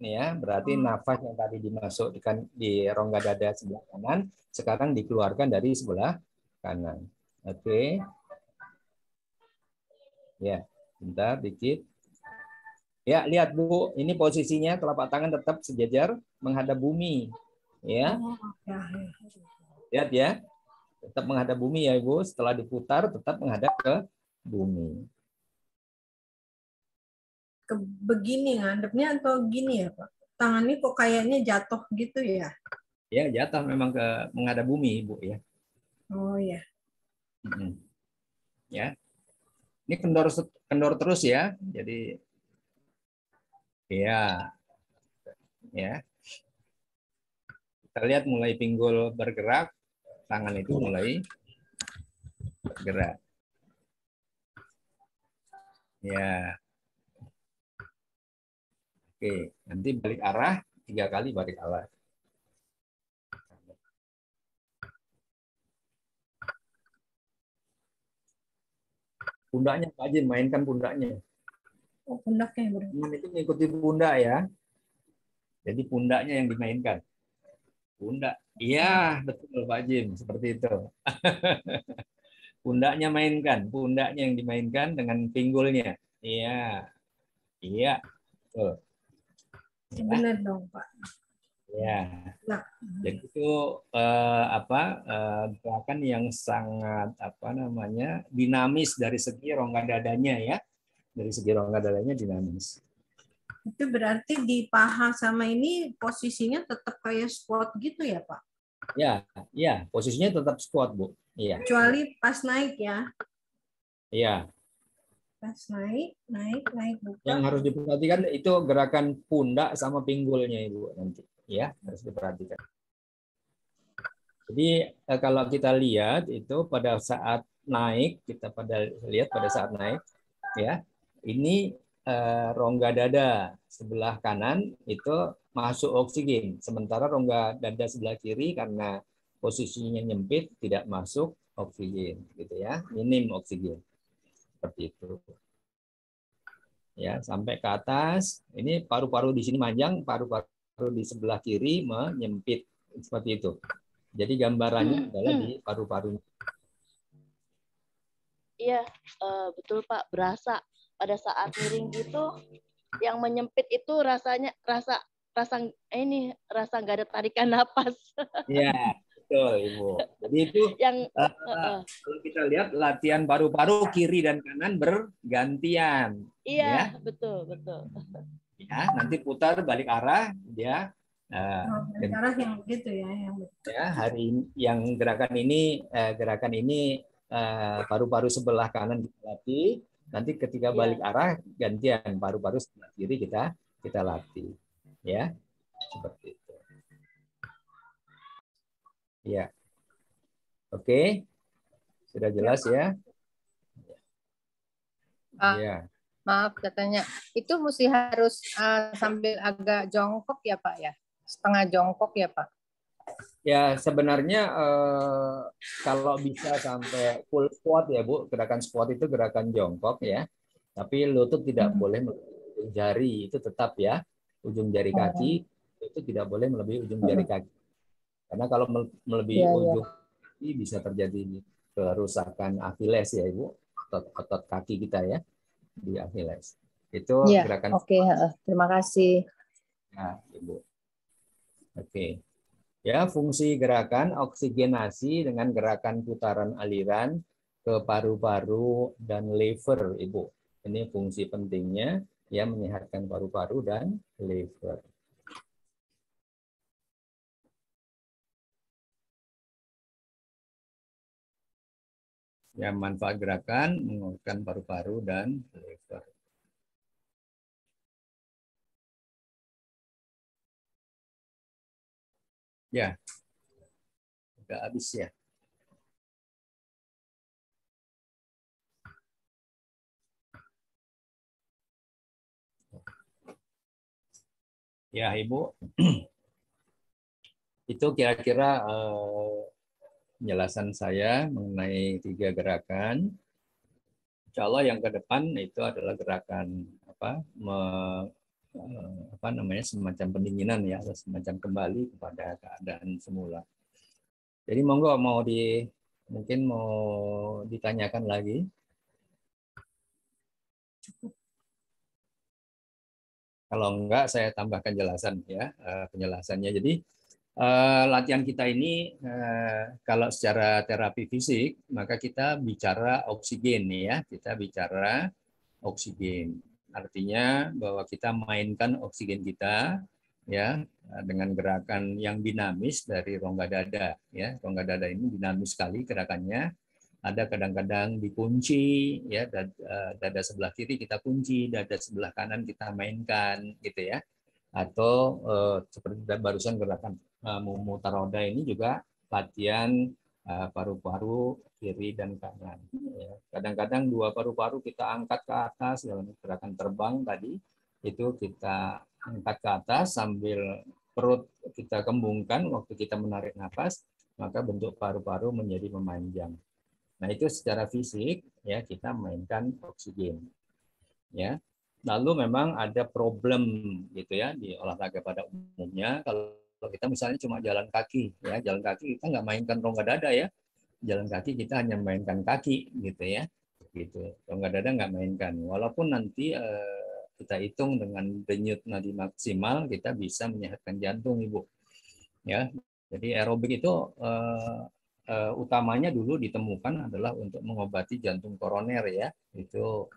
S3: Ya, berarti nafas yang tadi dimasukkan di rongga dada sebelah kanan sekarang dikeluarkan dari sebelah kanan. Oke. Ya, bentar dikit. Ya, lihat Bu, ini posisinya telapak tangan tetap sejajar menghadap bumi. Ya. Lihat ya. Tetap menghadap bumi ya Ibu, setelah diputar tetap menghadap ke bumi.
S2: Begini ngadepnya atau gini ya Pak? Tangannya kok kayaknya jatuh gitu ya?
S3: Ya, jatuh memang ke menghadap bumi Ibu ya.
S2: Oh ya.
S3: Ya. Ini kendor terus ya. Jadi ya. Ya. Kita lihat mulai pinggul bergerak, tangan itu mulai bergerak. Ya. Oke, nanti balik arah 3 kali balik arah. Pundaknya Pak Jin, mainkan pundaknya.
S2: Oh, pundaknya berarti.
S3: Itu mengikuti pundak ya. Jadi pundaknya yang dimainkan. Pundak. Iya, betul Pak Jim, seperti itu. Pundaknya mainkan, pundaknya yang dimainkan dengan pinggulnya. Iya. Iya. Betul.
S2: Benar dong, Pak.
S3: Ya.
S2: Nah.
S3: Jadi itu gerakan yang sangat dinamis dari segi rongga dadanya ya. Dari segi rongga dadanya dinamis.
S2: Itu berarti di paha sama ini posisinya tetap kayak squat gitu ya, Pak?
S3: Ya, ya, posisinya tetap squat, Bu. Iya.
S2: Kecuali pas naik ya.
S3: Iya.
S2: Pas naik, buka.
S3: Yang harus diperhatikan itu gerakan pundak sama pinggulnya Ibu nanti, ya, harus diperhatikan. Jadi kalau kita lihat itu pada saat naik, lihat pada saat naik, ya, ini rongga dada sebelah kanan itu masuk oksigen, sementara rongga dada sebelah kiri karena posisinya nyempit tidak masuk oksigen, gitu ya, minim oksigen, seperti itu. Ya, sampai ke atas. Ini paru-paru di sini panjang, paru-paru di sebelah kiri menyempit, seperti itu. Jadi gambarannya adalah di paru-paru.
S5: Iya, betul Pak. Berasa pada saat miring gitu, yang menyempit itu rasanya rasa nggak ada tarikan napas.
S3: Iya, betul Ibu. Jadi itu
S5: yang
S3: kalau kita lihat latihan paru-paru kiri dan kanan bergantian.
S5: Iya,
S3: ya.
S5: betul.
S3: Ya, nanti putar balik arah dia.
S2: Balik arah yang begitu ya, yang betul.
S3: Ya, yang gerakan ini paru-paru sebelah kanan kita latih. Nanti ketika balik arah gantian paru-paru sebelah kiri kita latih. Ya, seperti itu. Ya. Oke. Sudah jelas ya?
S7: Ya. Maaf katanya. Itu mesti harus sambil agak jongkok ya Pak ya? Setengah jongkok ya Pak?
S3: Ya sebenarnya kalau bisa sampai full squat ya Bu, gerakan squat itu gerakan jongkok ya. Tapi lutut tidak boleh melebihi jari, itu tetap ya. Ujung jari kaki itu tidak boleh melebihi ujung jari kaki. Karena kalau melebihi ujung kaki bisa terjadi kerusakan Achilles ya Ibu, otot kaki kita ya di Achilles. Itu gerakan.
S7: Oke, terima kasih.
S3: Nah, Ibu. Oke. Ya, fungsi gerakan oksigenasi dengan gerakan putaran aliran ke paru-paru dan liver, Ibu. Ini fungsi pentingnya ya, menyehatkan paru-paru dan liver. Ya, manfaat gerakan menguatkan paru-paru dan liver. Ya, udah habis ya. Ya, Ibu. Itu kira-kira penjelasan saya mengenai 3 gerakan. Insya Allah yang ke depan itu adalah gerakan semacam pendinginan ya, atau semacam kembali kepada keadaan semula. Jadi monggo mungkin mau ditanyakan lagi. Kalau enggak saya tambahkan penjelasannya. Jadi latihan kita ini kalau secara terapi fisik maka kita bicara oksigen ya, kita bicara oksigen. Artinya bahwa kita mainkan oksigen kita ya dengan gerakan yang dinamis dari rongga dada ya. Rongga dada ini dinamis sekali gerakannya. Ada kadang-kadang dikunci ya, dada sebelah kiri kita kunci, dada sebelah kanan kita mainkan gitu ya. Atau seperti barusan gerakan memutar roda ini juga latihan paru-paru kiri dan kanan. Kadang-kadang 2 paru-paru kita angkat ke atas dalam gerakan terbang tadi, itu kita angkat ke atas sambil perut kita kembungkan waktu kita menarik nafas, maka bentuk paru-paru menjadi memanjang. Nah, itu secara fisik ya kita mainkan oksigen. Ya. Lalu memang ada problem gitu ya di olahraga pada umumnya. Kalau kita misalnya cuma jalan kaki ya, jalan kaki kita nggak mainkan rongga dada ya. Jalan kaki kita hanya mainkan kaki gitu ya. Gitu. Rongga dada nggak mainkan. Walaupun nanti kita hitung dengan denyut nadi maksimal kita bisa menyehatkan jantung, Ibu. Ya. Jadi aerobik itu utamanya dulu ditemukan adalah untuk mengobati jantung koroner ya. Itu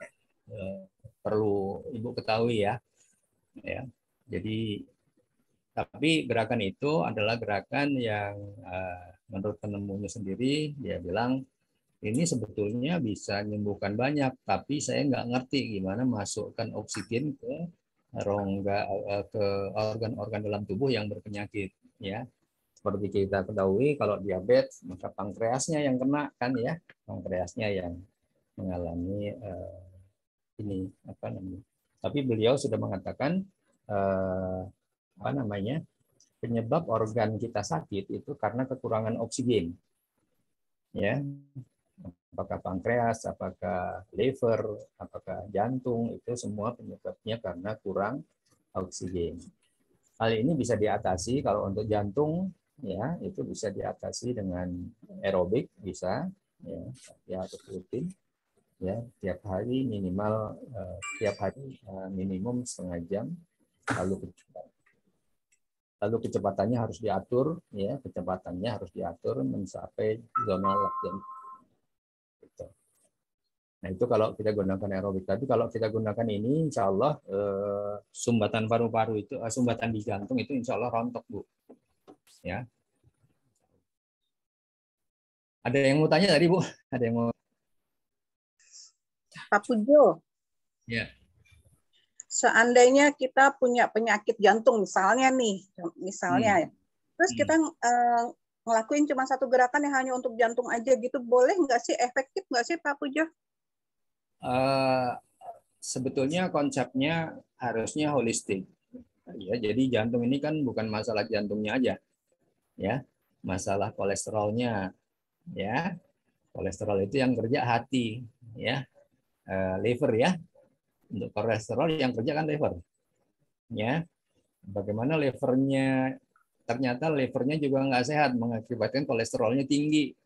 S3: perlu Ibu ketahui ya. Jadi tapi gerakan itu adalah gerakan yang menurut penemunya sendiri dia bilang ini sebetulnya bisa menyembuhkan banyak, tapi saya nggak ngerti gimana masukkan oksigen ke rongga ke organ-organ dalam tubuh yang berpenyakit ya. Seperti kita ketahui kalau diabetes maka pankreasnya yang kena kan ya, pankreasnya yang mengalami ini apa namanya. Tapi beliau sudah mengatakan penyebab organ kita sakit itu karena kekurangan oksigen. Ya. Apakah pankreas, apakah liver, apakah jantung, itu semua penyebabnya karena kurang oksigen. Hal ini bisa diatasi kalau untuk jantung ya, itu bisa diatasi dengan aerobik bisa ya harus rutin. Ya, tiap hari minimal minimum setengah jam, lalu kecepatannya harus diatur ya, mencapai zona latihan. Nah, itu kalau kita gunakan aerobik. Tapi kalau kita gunakan ini insya Allah sumbatan paru-paru itu sumbatan di jantung itu insya Allah rontok, Bu. Ya. Ada yang mau tanya tadi, Bu? Ada yang mau?
S4: Pak Pujo.
S3: Ya.
S4: Seandainya kita punya penyakit jantung misalnya terus kita ngelakuin cuma satu gerakan yang hanya untuk jantung aja gitu, boleh nggak sih, efektif nggak sih Pak Pujo?
S3: Sebetulnya konsepnya harusnya holistik. Ya, jadi jantung ini kan bukan masalah jantungnya aja, ya, masalah kolesterolnya, ya, kolesterol itu yang kerja hati, ya, liver ya. Untuk kolesterol yang kerja kan liver. Ya. Bagaimana ternyata livernya juga nggak sehat, mengakibatkan kolesterolnya tinggi.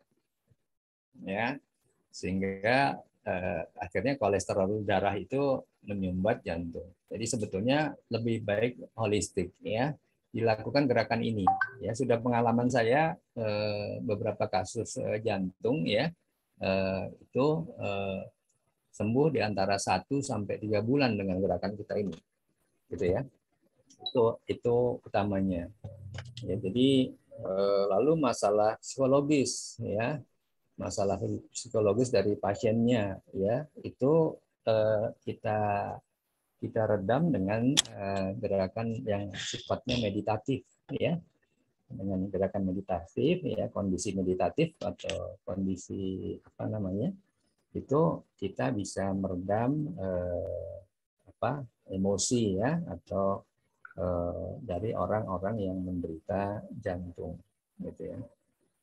S3: Ya. Sehingga akhirnya kolesterol darah itu menyumbat jantung. Jadi sebetulnya lebih baik holistik ya. Dilakukan gerakan ini. Ya, sudah pengalaman saya beberapa kasus jantung ya. Itu sembuh di antara 1 sampai 3 bulan dengan gerakan kita ini. Gitu ya. Itu utamanya. Ya, jadi lalu masalah psikologis ya. Masalah psikologis dari pasiennya ya, itu kita redam dengan gerakan yang sifatnya meditatif ya. Dengan gerakan meditatif ya, kondisi meditatif atau kondisi apa namanya? Itu kita bisa meredam emosi ya, atau dari orang-orang yang menderita jantung gitu ya.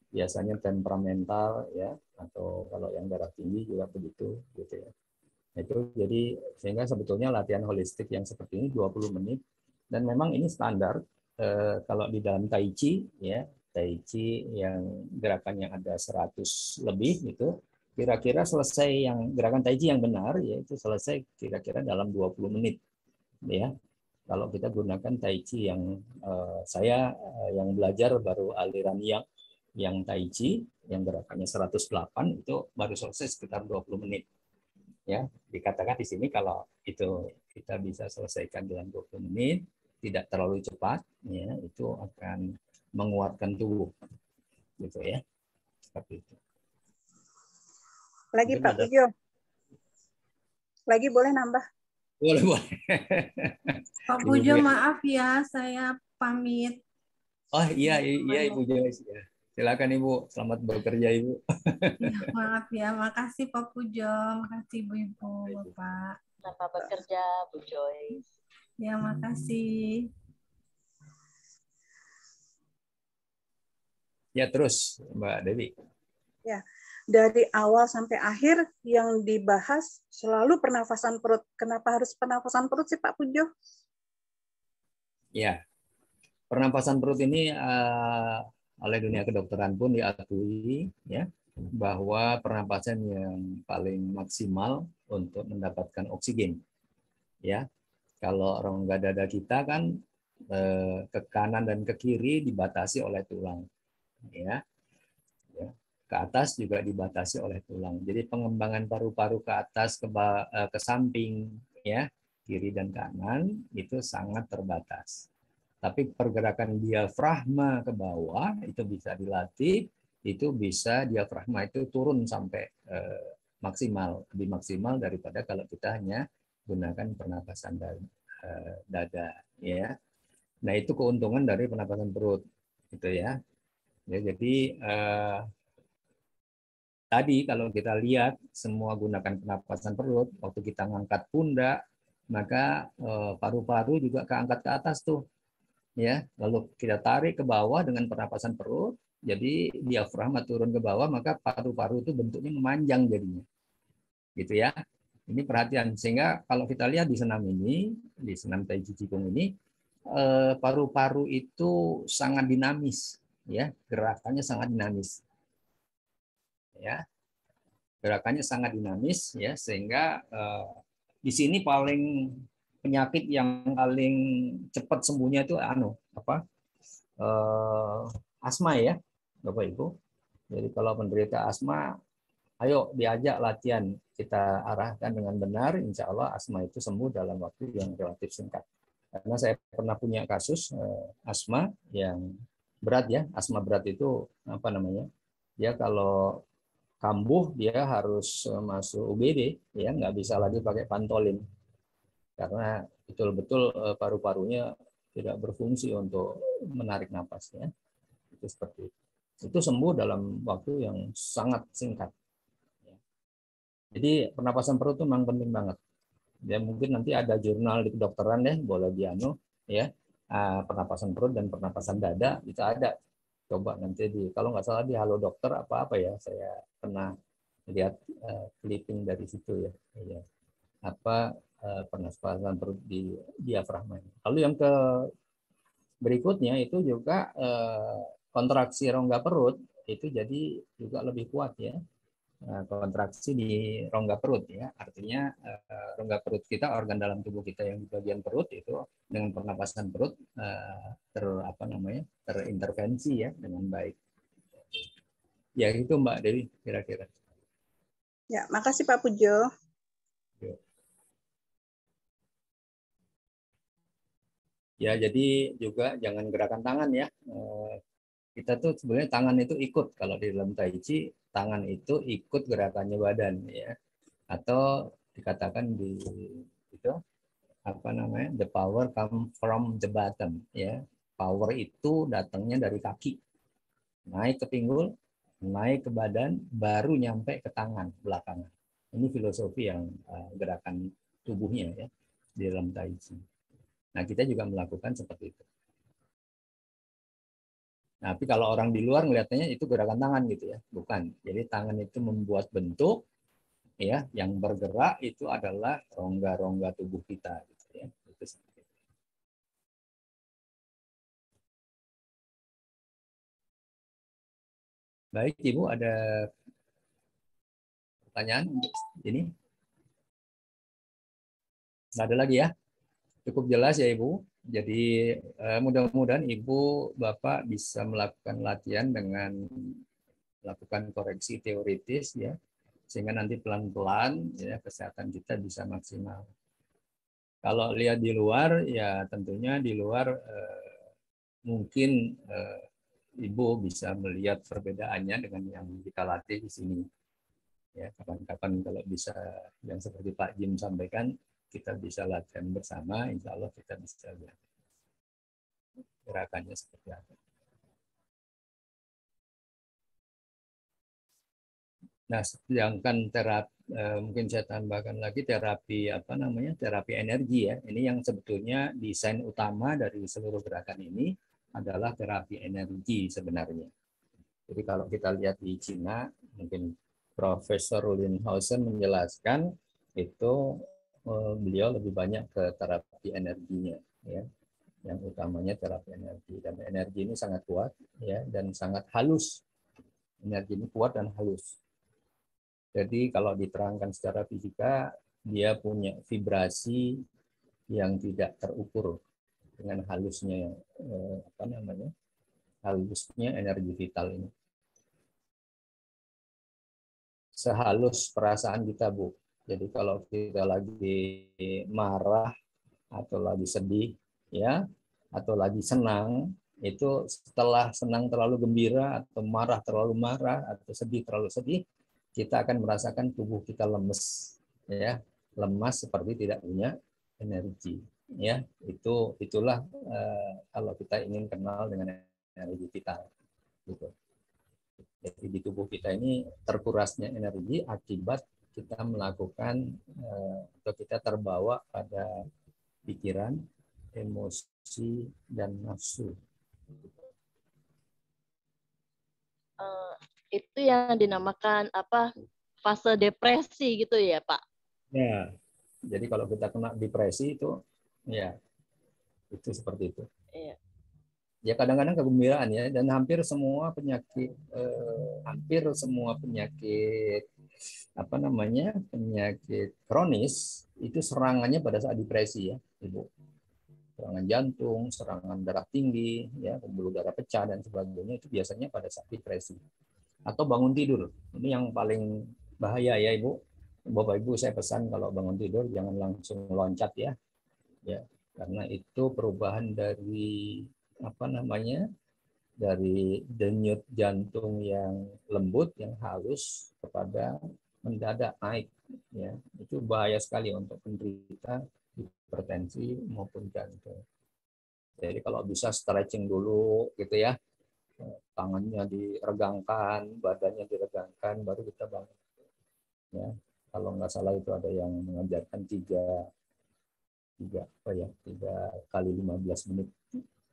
S3: Biasanya temperamental ya, atau kalau yang darah tinggi juga begitu gitu ya. Itu jadi sehingga sebetulnya latihan holistik yang seperti ini 20 menit, dan memang ini standar kalau di dalam Tai Chi ya, Tai Chi yang gerakannya ada 100 lebih itu kira-kira selesai, yang gerakan Tai Chi yang benar yaitu selesai kira-kira dalam 20 menit ya. Kalau kita gunakan Tai Chi yang saya yang belajar baru aliran yang Tai Chi yang gerakannya 108 itu baru selesai sekitar 20 menit. Ya, dikatakan di sini kalau itu kita bisa selesaikan dalam 20 menit, tidak terlalu cepat, ya, itu akan menguatkan tubuh. Gitu ya. Seperti itu.
S4: Lagi Pak Pujo. Lagi boleh nambah?
S3: Boleh, boleh.
S2: Pak Pujo, maaf ya, saya pamit.
S3: Oh iya Ibu Joyce. Silakan Ibu, selamat bekerja Ibu.
S2: Ya, maaf ya, makasih Pak Pujo, makasih Ibu-Ibu, Bapak.
S5: Selamat bekerja Bu Joyce.
S2: Ya, makasih.
S3: Ya terus Mbak Dewi.
S4: Ya, dari awal sampai akhir yang dibahas selalu pernafasan perut. Kenapa harus pernafasan perut sih Pak Pujo?
S3: Ya, pernapasan perut ini oleh dunia kedokteran pun diakui ya, bahwa pernapasan yang paling maksimal untuk mendapatkan oksigen. Ya, kalau rongga dada kita kan ke kanan dan ke kiri dibatasi oleh tulang, ya. Ke atas juga dibatasi oleh tulang. Jadi pengembangan paru-paru ke atas ke samping, ya, kiri dan kanan itu sangat terbatas. Tapi pergerakan diafragma ke bawah itu bisa dilatih, itu bisa diafragma itu turun sampai maksimal, lebih maksimal daripada kalau kita hanya gunakan pernapasan dada, ya. Nah, itu keuntungan dari pernapasan perut, gitu ya. Ya, jadi tadi kalau kita lihat semua gunakan pernapasan perut, waktu kita ngangkat pundak, maka paru-paru juga keangkat ke atas tuh. Ya, lalu kita tarik ke bawah dengan pernapasan perut, jadi diafragma turun ke bawah, maka paru-paru itu bentuknya memanjang jadinya, gitu ya. Ini perhatian, sehingga kalau kita lihat di senam ini, di senam Tai Chi Qigong ini, paru-paru itu sangat dinamis, ya, gerakannya sangat dinamis, ya, gerakannya sangat dinamis, ya, sehingga di sini penyakit yang paling cepat sembuhnya itu asma ya, Bapak Ibu. Jadi kalau penderita asma, ayo diajak latihan, kita arahkan dengan benar, insya Allah asma itu sembuh dalam waktu yang relatif singkat. Karena saya pernah punya kasus asma yang berat ya, asma berat itu apa namanya? Dia kalau kambuh dia harus masuk UGD, ya nggak bisa lagi pakai pantolin. Karena betul-betul paru-parunya tidak berfungsi untuk menarik napasnya. Itu seperti itu. Itu sembuh dalam waktu yang sangat singkat. Jadi pernapasan perut itu memang penting banget. Ya mungkin nanti ada jurnal di kedokteran ya, boleh ya. Pernapasan perut dan pernapasan dada itu ada. Coba nanti kalau nggak salah di Halo Dokter apa ya, saya pernah lihat clipping dari situ ya. Pernapasan perut di diafragma. Lalu yang berikutnya itu juga kontraksi rongga perut itu jadi juga lebih kuat ya. Kontraksi di rongga perut ya, artinya rongga perut kita, organ dalam tubuh kita yang di bagian perut itu dengan pernapasan perut terintervensi ya dengan baik. Ya itu Mbak Dewi kira-kira.
S4: Ya, makasih Pak Pujo.
S3: Ya, jadi juga jangan gerakan tangan ya. Kita tuh sebenarnya tangan itu ikut, kalau di dalam Tai Chi tangan itu ikut gerakannya badan ya. Atau dikatakan di itu apa namanya, the power come from the bottom ya. Power itu datangnya dari kaki, naik ke pinggul, naik ke badan, baru nyampe ke tangan belakangan. Ini filosofi yang gerakan tubuhnya ya di dalam Tai Chi. Nah, kita juga melakukan seperti itu. Nah, tapi kalau orang di luar melihatnya itu gerakan tangan gitu ya, bukan. Jadi tangan itu membuat bentuk, ya, yang bergerak itu adalah rongga-rongga tubuh kita. Gitu ya. Itu seperti itu. Baik, Ibu, ada pertanyaan untuk ini? Nggak ada lagi ya? Cukup jelas ya Ibu. Jadi mudah-mudahan Ibu Bapak bisa melakukan latihan dengan melakukan koreksi teoritis ya, sehingga nanti pelan-pelan ya kesehatan kita bisa maksimal. Kalau lihat di luar ya tentunya di luar mungkin Ibu bisa melihat perbedaannya dengan yang kita latih di sini. Ya, kapan-kapan kalau bisa yang seperti Pak Jim sampaikan, kita bisa latihan bersama, insya Allah kita bisa lihat gerakannya seperti apa. Nah, sedangkan terapi, mungkin saya tambahkan lagi terapi apa namanya, terapi energi ya. Ini yang sebetulnya desain utama dari seluruh gerakan ini adalah terapi energi sebenarnya. Jadi kalau kita lihat di Cina, mungkin Profesor Linhausen menjelaskan itu beliau lebih banyak ke terapi energinya ya, yang utamanya terapi energi, dan energi ini sangat kuat ya dan sangat halus. Energi ini kuat dan halus. Jadi kalau diterangkan secara fisika, dia punya vibrasi yang tidak terukur dengan halusnya apa namanya, halusnya energi vital ini. Sehalus perasaan kita, Bu. Jadi kalau kita lagi marah atau lagi sedih ya, atau lagi senang, itu setelah senang terlalu gembira atau marah terlalu marah atau sedih terlalu sedih, kita akan merasakan tubuh kita lemes ya, lemas seperti tidak punya energi ya. Itulah kalau kita ingin kenal dengan energi vital gitu. Jadi di tubuh kita ini terkurasnya energi akibat kita melakukan atau kita terbawa pada pikiran, emosi, dan nafsu.
S5: Itu yang dinamakan apa, fase depresi gitu ya Pak?
S3: Ya, jadi kalau kita kena depresi itu, ya itu seperti itu.
S5: Iya.
S3: Ya kadang-kadang kegembiraan ya, dan hampir semua penyakit apa namanya, penyakit kronis itu serangannya pada saat depresi ya, Ibu. Serangan jantung, serangan darah tinggi, ya, pembuluh darah pecah dan sebagainya itu biasanya pada saat depresi. Atau bangun tidur. Ini yang paling bahaya ya Ibu. Bapak Ibu saya pesan kalau bangun tidur jangan langsung loncat ya. Ya, karena itu perubahan dari apa namanya? Dari denyut jantung yang lembut, yang halus kepada mendadak naik ya. Itu bahaya sekali untuk penderita hipertensi maupun jantung. Jadi kalau bisa stretching dulu gitu ya, tangannya diregangkan, badannya diregangkan, baru kita bangun. Ya, kalau nggak salah itu ada yang mengajarkan 3 kali 15 menit,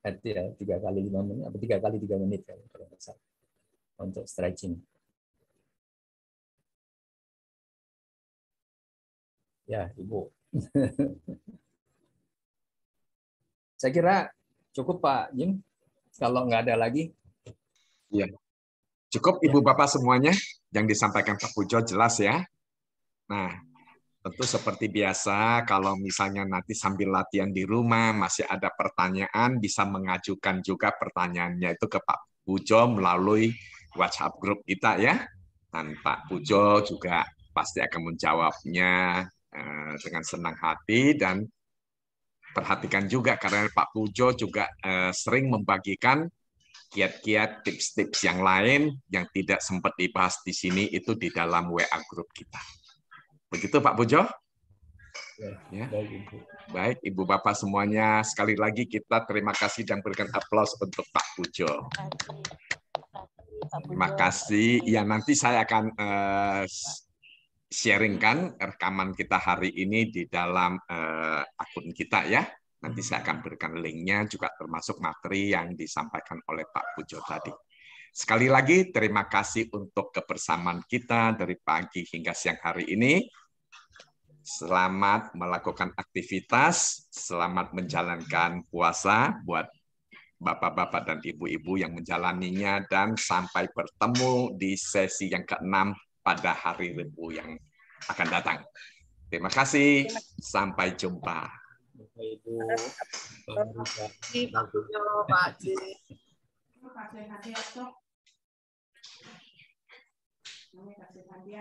S3: ya 3 kali 5 menit, atau 3 kali 3 menit ya, kalau nggak salah, untuk stretching. Ya, Ibu. Saya kira cukup Pak Jim. Kalau nggak ada lagi.
S1: Ya. Cukup Ibu Bapak semuanya yang disampaikan Pak Pujo jelas ya. Nah, tentu seperti biasa kalau misalnya nanti sambil latihan di rumah masih ada pertanyaan, bisa mengajukan juga pertanyaannya itu ke Pak Pujo melalui WhatsApp grup kita ya. Dan Pak Pujo juga pasti akan menjawabnya dengan senang hati dan perhatikan juga karena Pak Pujo juga sering membagikan kiat-kiat, tips-tips yang lain yang tidak sempat dibahas di sini itu di dalam WA grup kita. Begitu Pak Pujo? Ya. Baik, Ibu Bapak semuanya, sekali lagi kita terima kasih dan berikan aplaus untuk Pak Pujo. Terima kasih. Ya, nanti saya akan sharingkan rekaman kita hari ini di dalam akun kita ya. Nanti saya akan berikan linknya juga termasuk materi yang disampaikan oleh Pak Pujo tadi. Sekali lagi terima kasih untuk kebersamaan kita dari pagi hingga siang hari ini. Selamat melakukan aktivitas, selamat menjalankan puasa buat bapak-bapak dan ibu-ibu yang menjalaninya, dan sampai bertemu di sesi yang ke-6 pada hari Rabu yang akan datang. Terima kasih, sampai jumpa.
S3: Ibu,
S2: Pak